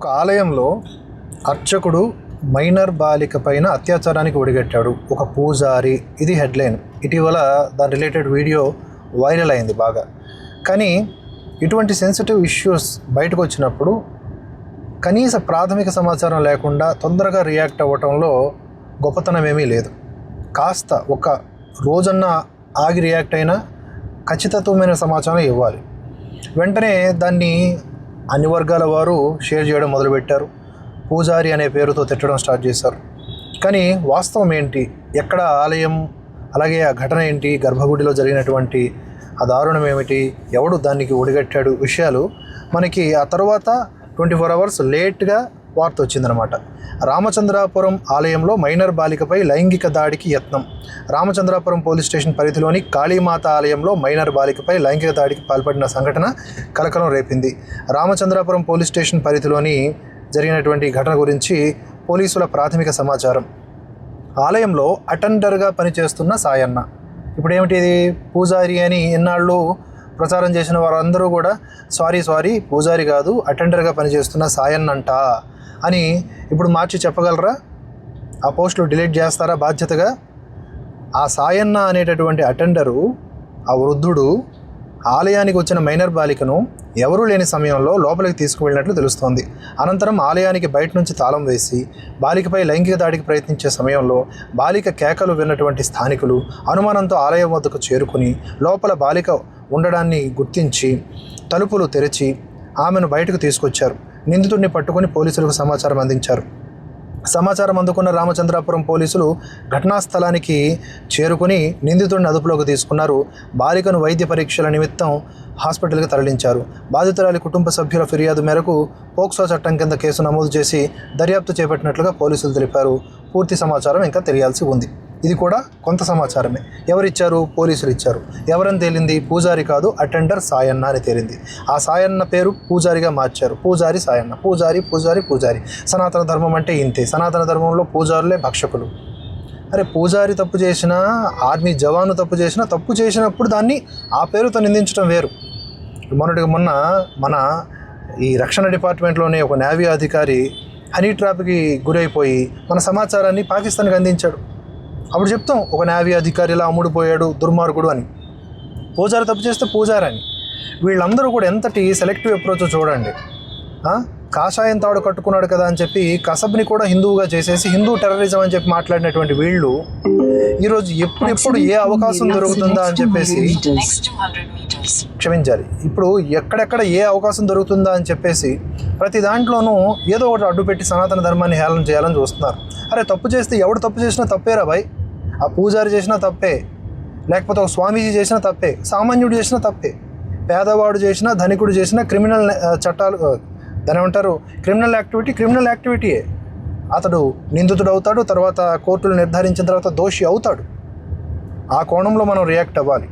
ఒక ఆలయంలో అర్చకుడు మైనర్ బాలిక పైన అత్యాచారానికి ఒడిగట్టాడు ఒక పూజారి. ఇది హెడ్లైన్. ఇటీవల దాని రిలేటెడ్ వీడియో వైరల్ అయింది బాగా. కానీ ఇటువంటి సెన్సిటివ్ ఇష్యూస్ బయటకు వచ్చినప్పుడు కనీస ప్రాథమిక సమాచారం లేకుండా తొందరగా రియాక్ట్ అవ్వటంలో గొప్పతనం ఏమీ లేదు. కాస్త ఒక రోజన్నా ఆగి రియాక్ట్ అయినా ఖచ్చితత్వమైన సమాచారం ఇవ్వాలి. వెంటనే దాన్ని అన్ని వర్గాల వారు షేర్ చేయడం మొదలుపెట్టారు. పూజారి అనే పేరుతో తిట్టడం స్టార్ట్ చేశారు. కానీ వాస్తవం ఏంటి, ఎక్కడ ఆలయం, అలాగే ఆ ఘటన ఏంటి, గర్భగుడిలో జరిగినటువంటి ఆ దారుణం ఏమిటి, ఎవడు దానికి ఒడిగట్టాడు, విషయాలు మనకి ఆ తర్వాత 24 hours లేట్గా వార్త వచ్చిందనమాట. రామచంద్రాపురం ఆలయంలో మైనర్ బాలికపై లైంగిక దాడికి యత్నం. రామచంద్రాపురం పోలీస్ స్టేషన్ పరిధిలోని కాళీమాత ఆలయంలో మైనర్ బాలికపై లైంగిక దాడికి పాల్పడిన సంఘటన కలకలం రేపింది. రామచంద్రాపురం పోలీస్ స్టేషన్ పరిధిలోని జరిగినటువంటి ఘటన గురించి పోలీసుల ప్రాథమిక సమాచారం. ఆలయంలో అటెండర్గా పనిచేస్తున్న సాయన్న, ఇప్పుడు ఏమిటి ఇది, పూజారి అని ఎన్నాళ్ళు ప్రచారం చేసిన వారందరూ కూడా సారీ పూజారి కాదు, అటెండర్గా పనిచేస్తున్న సాయన్నంట అని ఇప్పుడు మార్చి చెప్పగలరా? ఆ పోస్టులు డిలీట్ చేస్తారా బాధ్యతగా? ఆ సాయన్న అనేటటువంటి అటెండరు, ఆ వృద్ధుడు ఆలయానికి వచ్చిన మైనర్ బాలికను ఎవరూ లేని సమయంలో లోపలికి తీసుకువెళ్ళినట్లు తెలుస్తోంది. అనంతరం ఆలయానికి బయట నుంచి తాళం వేసి బాలికపై లైంగిక దాడికి ప్రయత్నించే సమయంలో బాలిక కేకలు విన్నటువంటి స్థానికులు అనుమానంతో ఆలయం వద్దకు చేరుకుని లోపల బాలిక ఉండడాన్ని గుర్తించి తలుపులు తెరిచి ఆమెను బయటకు తీసుకొచ్చారు. నిందితుడిని పట్టుకొని పోలీసులకు సమాచారం అందించారు. సమాచారం అందుకున్న రామచంద్రాపురం పోలీసులు ఘటనా స్థలానికి చేరుకుని నిందితుడిని అదుపులోకి తీసుకున్నారు. బాలికను వైద్య పరీక్షల నిమిత్తం హాస్పిటల్కి తరలించారు. బాధితురాలి కుటుంబ సభ్యుల ఫిర్యాదు మేరకు పోక్సో చట్టం కింద కేసు నమోదు చేసి దర్యాప్తు చేపట్టినట్లుగా పోలీసులు తెలిపారు. పూర్తి సమాచారం ఇంకా తెలియాల్సి ఉంది. ఇది కూడా కొంత సమాచారమే. ఎవరిచ్చారు? పోలీసులు ఇచ్చారు. ఎవరని తేలింది? పూజారి కాదు, అటెండర్ సాయన్న అని తేలింది. ఆ సాయన్న పేరు పూజారిగా మార్చారు. పూజారి సాయన్న, పూజారి. సనాతన ధర్మం అంటే ఇంతే. సనాతన ధర్మంలో పూజారులే భక్షకులు. అరే, పూజారి తప్పు చేసినా, ఆర్మీ జవాను తప్పు చేసినా, తప్పు చేసినప్పుడు దాన్ని ఆ పేరుతో నిందించడం వేరు. మొన్నటికి మొన్న మన ఈ రక్షణ డిపార్ట్మెంట్లోనే ఒక నేవీ అధికారి హనీ ట్రాప్కి గురైపోయి మన సమాచారాన్ని పాకిస్తాన్కి అందించాడు. అప్పుడు చెప్తాం ఒక నేవీ అధికారి ఇలా అమ్ముడుపోయాడు, దుర్మార్గుడు అని. పూజారి తప్పు చేస్తే పూజారని. వీళ్ళందరూ కూడా ఎంతటి సెలెక్టివ్ అప్రోచ్ చూడండి. కాషాయం తాడు కట్టుకున్నాడు కదా అని చెప్పి కసబ్ని కూడా హిందువుగా చేసేసి హిందూ టెర్రరిజం అని చెప్పి మాట్లాడినటువంటి వీళ్ళు ఈరోజు ఎప్పుడు ఏ అవకాశం దొరుకుతుందా అని చెప్పేసి, క్షమించాలి, ఇప్పుడు ఎక్కడెక్కడ ఏ అవకాశం దొరుకుతుందా అని చెప్పేసి ప్రతి దాంట్లోనూ ఏదో ఒకటి అడ్డుపెట్టి సనాతన ధర్మాన్ని హేళన చేయాలని చూస్తున్నారు. అరే, తప్పు చేస్తే ఎవడు తప్పు చేసినా తప్పేరా భయ్. ఆ పూజారి చేసినా తప్పే, లేకపోతే ఒక స్వామీజీ చేసినా తప్పే, సామాన్యుడు చేసినా తప్పే, పేదవాడు చేసినా ధనికుడు చేసినా క్రిమినల్ చట్టాలు, దాని ఏమంటారు, క్రిమినల్ యాక్టివిటీయే. అతడు నిందితుడు అవుతాడు, తర్వాత కోర్టులు నిర్ధారించిన తర్వాత దోషి అవుతాడు. ఆ కోణంలో మనం రియాక్ట్ అవ్వాలి.